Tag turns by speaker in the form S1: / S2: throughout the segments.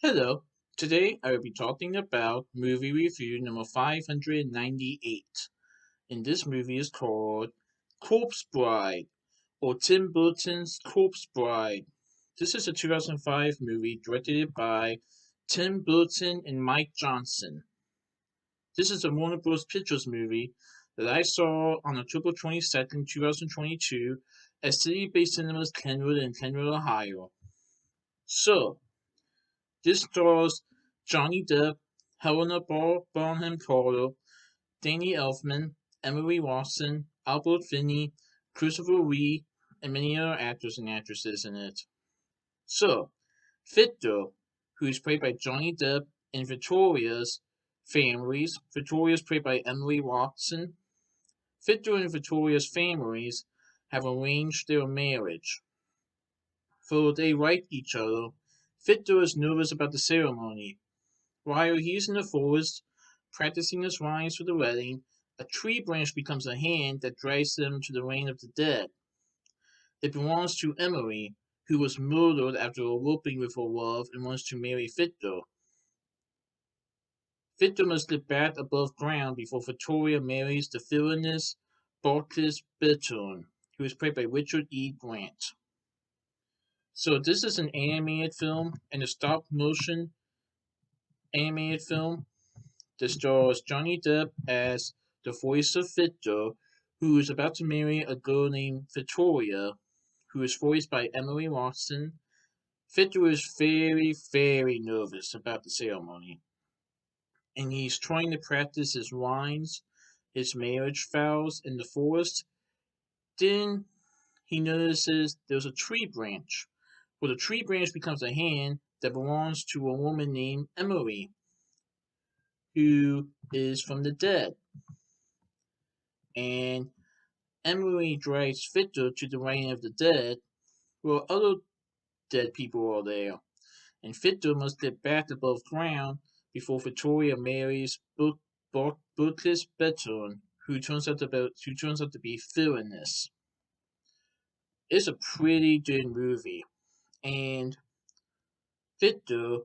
S1: Hello, today I will be talking about movie review number 598. And this movie is called Corpse Bride, or Tim Burton's Corpse Bride. This is a 2005 movie directed by Tim Burton and Mike Johnson. This is a Warner Bros. Pictures movie that I saw on October 22nd, 2022 at City Base Cinemas Kenwood in Kenwood, Ohio. So, this stars Johnny Depp, Helena Bonham Carter, Danny Elfman, Emily Watson, Albert Finney, Christopher Lee, and many other actors and actresses in it. So, Victor, who is played by Johnny Depp, and Victoria's families. Victoria's played by Emily Watson. Victor and Victoria's families have arranged their marriage. Though they like each other, Victor is nervous about the ceremony. While he is in the forest, practicing his rhymes for the wedding, a tree branch becomes a hand that drags them to the reign of the dead. It belongs to Emily, who was murdered after eloping with her love and wants to marry Victor. Victor must live back above ground before Victoria marries the villainous Burton, who is played by Richard E. Grant. So this is an animated film and a stop-motion animated film that stars Johnny Depp as the voice of Victor, who is about to marry a girl named Victoria, who is voiced by Emily Watson. Victor is very, very nervous about the ceremony, and he's trying to practice his rhymes, his marriage vows in the forest. Then he notices there's a tree branch. Well, the tree branch becomes a hand that belongs to a woman named Emily, who is from the dead. And Emily drags Victor to the reign of the dead, where other dead people are there. And Victor must get back above ground before Victoria marries Burton, who turns out to be villainous. It's a pretty good movie, and Victor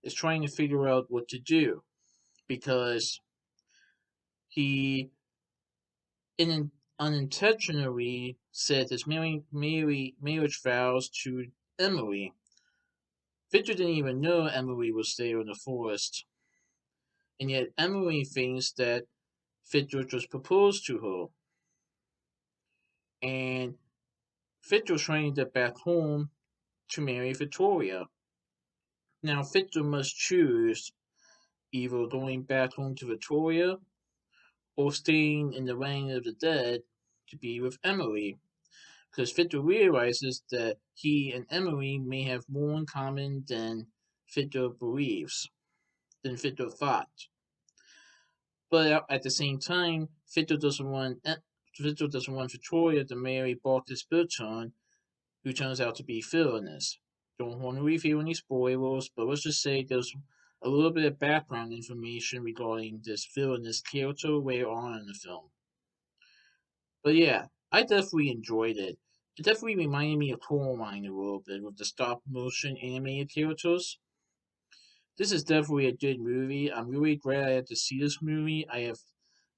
S1: is trying to figure out what to do because he unintentionally said his marriage vows to Emily. Victor didn't even know Emily was there in the forest, and yet Emily thinks that Victor just proposed to her. And Victor's trying to get back home to marry Victoria. Now Victor must choose either going back home to Victoria or staying in the reign of the dead to be with Emily, because Victor realizes that he and Emily may have more in common than Victor thought. But at the same time, Victor doesn't want Victoria to marry Burton, who turns out to be villainous. Don't want to reveal any spoilers, but let's just say there's a little bit of background information regarding this villainous character later on in the film. But yeah, I definitely enjoyed it. It definitely reminded me of Coraline a little bit with the stop motion animated characters. This is definitely a good movie. I'm really glad I had to see this movie. I have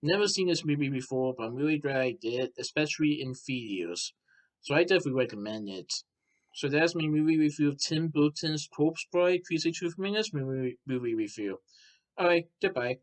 S1: never seen this movie before, but I'm really glad I did, especially in theaters. So I definitely recommend it. So that's my movie review of Tim Burton's Corpse Bride. Please stay tuned for my next movie review. Alright, goodbye.